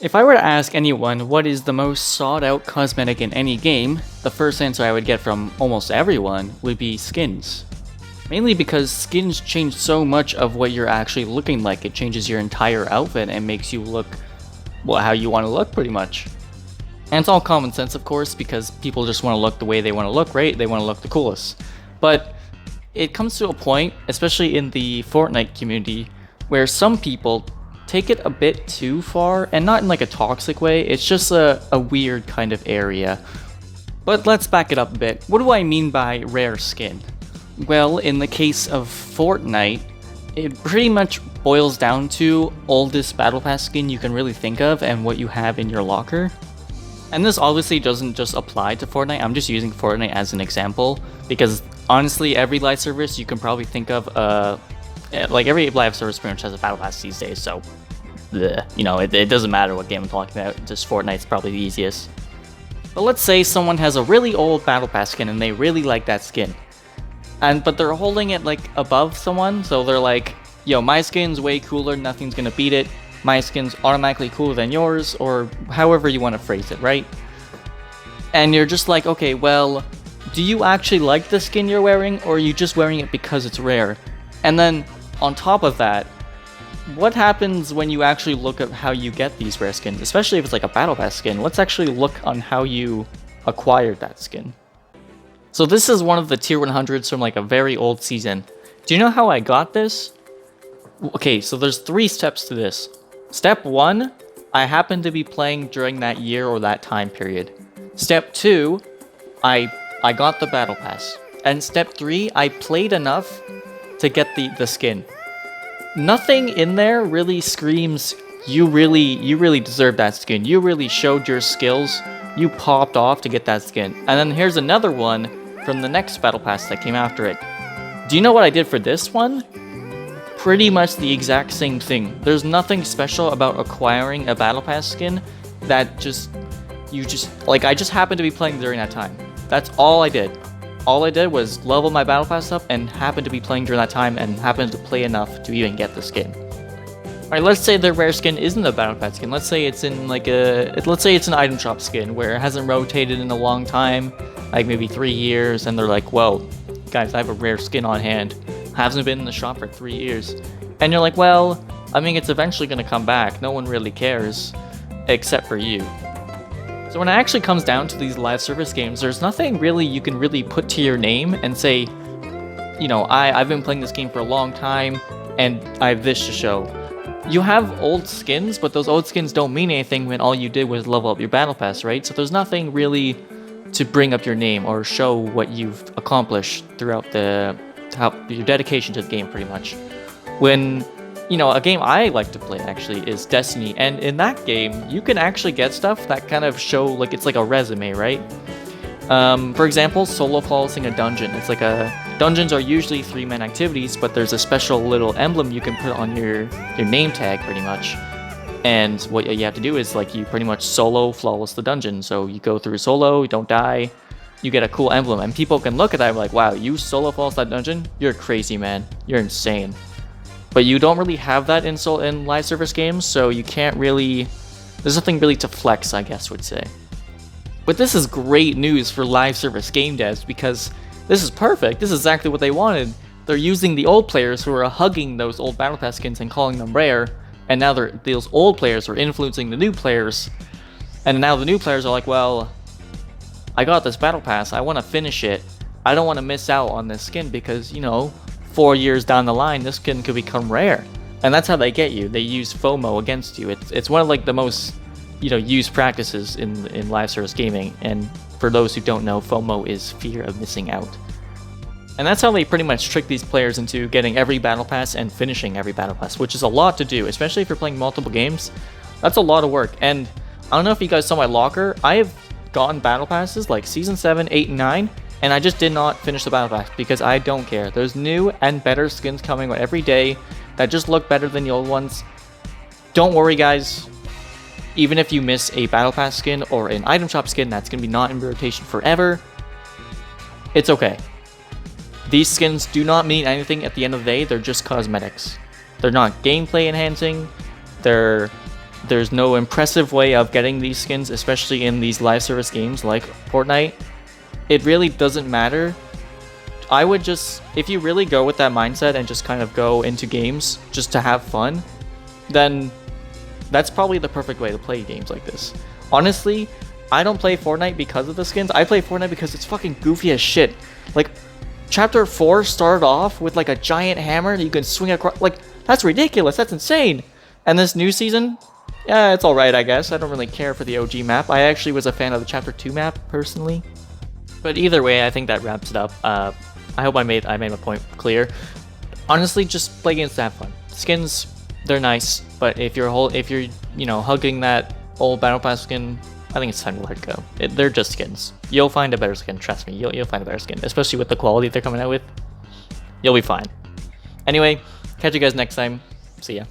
If I were to ask anyone what is the most sought out cosmetic in any game, the first answer I would get from almost everyone would be skins. Mainly because skins change so much of what you're actually looking like. It changes your entire outfit and makes you look, well, how you want to look pretty much. And it's all common sense, of course, because people just want to look the way they want to look, right? They want to look the coolest. But it comes to a point, especially in the Fortnite community, where some people take it a bit too far, and not in like a toxic way, it's just a weird kind of area. But let's back it up a bit. What do I mean by rare skin? Well, in the case of Fortnite, it pretty much boils down to oldest battle pass skin you can really think of and what you have in your locker. And this obviously doesn't just apply to Fortnite, I'm just using Fortnite as an example, because honestly, every live service you can probably think of, like every live service pretty much has a battle pass these days, so it doesn't matter what game I'm talking about, just Fortnite's probably the easiest. But let's say someone has a really old battle pass skin and they really like that skin. But they're holding it like above someone, so they're like, yo, my skin's way cooler, nothing's gonna beat it. My skin's automatically cooler than yours, or however you want to phrase it, right? And you're just like, okay, well, do you actually like the skin you're wearing, or are you just wearing it because it's rare? And then, on top of that, what happens when you actually look at how you get these rare skins, especially if it's like a battle pass skin? Let's actually look on how you acquired that skin. So this is one of the tier 100s from like a very old season. Do you know how I got this? Okay, so there's 3 steps to this. Step 1, I happened to be playing during that year or that time period. Step 2, I got the battle pass. And step 3, I played enough to get the skin. Nothing in there really screams, you really deserve that skin. You really showed your skills. You popped off to get that skin. And then here's another one from the next battle pass that came after it. Do you know what I did for this one? Pretty much the exact same thing. There's nothing special about acquiring a battle pass skin that I just happened to be playing during that time. That's all I did. All I did was level my battle pass up and happened to be playing during that time and happened to play enough to even get the skin. Alright, let's say the rare skin isn't a battle pass skin. Let's say it's in like let's say it's an item shop skin where it hasn't rotated in a long time, like maybe 3 years, and they're like, whoa, guys, I have a rare skin on hand. Hasn't been in the shop for 3 years. And you're like, well, I mean, it's eventually gonna come back. No one really cares, except for you. So when it actually comes down to these live service games, there's nothing really you can really put to your name and say, you know, I've been playing this game for a long time, and I have this to show. You have old skins, but those old skins don't mean anything when all you did was level up your battle pass, right? So there's nothing really to bring up your name or show what you've accomplished throughout your dedication to the game, pretty much. When, you know, a game I like to play actually is Destiny, and in that game, you can actually get stuff that kind of show, like, it's like a resume, right? For example, solo flawlessing a dungeon. It's like dungeons are usually 3-man activities, but there's a special little emblem you can put on your name tag, pretty much. And what you have to do is, like, you pretty much solo flawless the dungeon. So you go through solo, you don't die, you get a cool emblem, and people can look at that and be like, wow, you solo flawless that dungeon? You're crazy, man. You're insane. But you don't really have that in live service games, so you can't really, there's nothing really to flex, I guess would say. But this is great news for live service game devs, because this is perfect. This is exactly what they wanted. They're using the old players who are hugging those old battle pass skins and calling them rare, and now those old players are influencing the new players, and now the new players are like, well, I got this battle pass, I want to finish it. I don't want to miss out on this skin because, you know, 4 years down the line, this skin could become rare. And that's how they get you. They use FOMO against you. It's one of like the most, you know, used practices in live service gaming. And for those who don't know, FOMO is fear of missing out. And that's how they pretty much trick these players into getting every battle pass and finishing every battle pass, which is a lot to do, especially if you're playing multiple games. That's a lot of work. And I don't know if you guys saw my locker. I have gotten battle passes like Season 7, 8, and 9, and I just did not finish the battle pass because I don't care. There's new and better skins coming out every day that just look better than the old ones. Don't worry, guys. Even if you miss a battle pass skin or an item shop skin that's going to be not in rotation forever, it's okay. These skins do not mean anything at the end of the day. They're just cosmetics. They're not gameplay enhancing. They're There's no impressive way of getting these skins, especially in these live service games like Fortnite. It really doesn't matter. I would just, if you really go with that mindset and just kind of go into games just to have fun, then that's probably the perfect way to play games like this. Honestly, I don't play Fortnite because of the skins. I play Fortnite because it's fucking goofy as shit. Like, Chapter 4 started off with like a giant hammer that you can swing across. Like, that's ridiculous. That's insane. And this new season, yeah, it's alright, I guess. I don't really care for the OG map. I actually was a fan of the Chapter 2 map, personally. But either way, I think that wraps it up. I hope I made my point clear. Honestly, just play games to have fun. Skins, they're nice, but if you're hugging that old Battle Pass skin, I think it's time to let it go. They're just skins. You'll find a better skin, trust me. You'll find a better skin, especially with the quality they're coming out with. You'll be fine. Anyway, catch you guys next time. See ya.